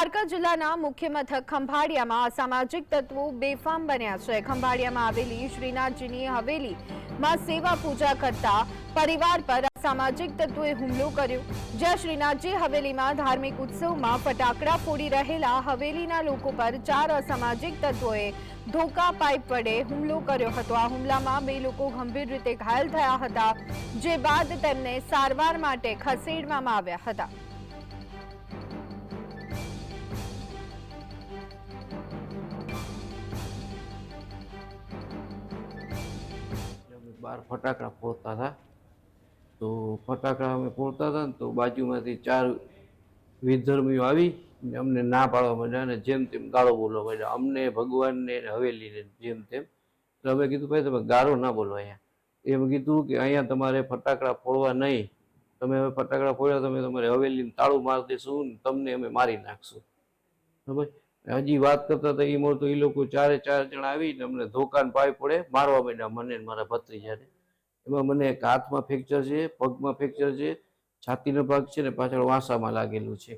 દ્વારકા જિલ્લાના મુખ્ય મથક ખંભાળિયામાં અસામાજિક તત્વો બેફામ બન્યા છે। ખંભાળિયામાં આવેલી શ્રીનાથજીની હવેલીમાં સેવા પૂજા કરતા પરિવાર પર અસામાજિક તત્વોએ હુમલો કર્યો। જ્યાં શ્રીનાથજી હવેલીમાં ધાર્મિક ઉત્સવમાં ફટાકડા ફોડી રહેલા હવેલીના લોકો પર 4 અસામાજિક તત્વોએ ધોકા પાઇપ વડે હુમલો કર્યો હતો। આ હુમલામાં 2 લોકો ગંભીર રીતે ઘાયલ થયા હતા, જે બાદ તેમને સારવાર માટે ખસેડવામાં આવ્યા હતા। बार फटाकड़ा फोड़ता था तो फटाकड़ा में फोड़ता था तो बाजू में 4 विधर्मीओ आवी अमने ना पाड़वा मांड्या ने जेम तेम गाळो बोलवा मांड्या अमने भगवान ने हवेली ने जेम तेम। तो हमें कीधुं भाई तमे गाळो ना बोलो अहींया। एम कीधुं कि अहींया तमारे फटाकड़ा फोड़वा नहीं, तमे हवे फटाकड़ा फोड्या तमे तमारी हवेलीने ताळुं मारी देशुं ने तमने अमे मारी नाखशुं। बराबर। हजी बात करता था एम तो ए लोको 4 जणा आवीने अमने धोकाने पाइप वडे मारवा मांड्या मने ने मारा भत्रीजाने। एमां मने एक हाथमां फ्रेक्चर छे, पगमां फ्रेक्चर छे, छातीनो भाग छे ने पाछळ वांसामां लागेलुं छे।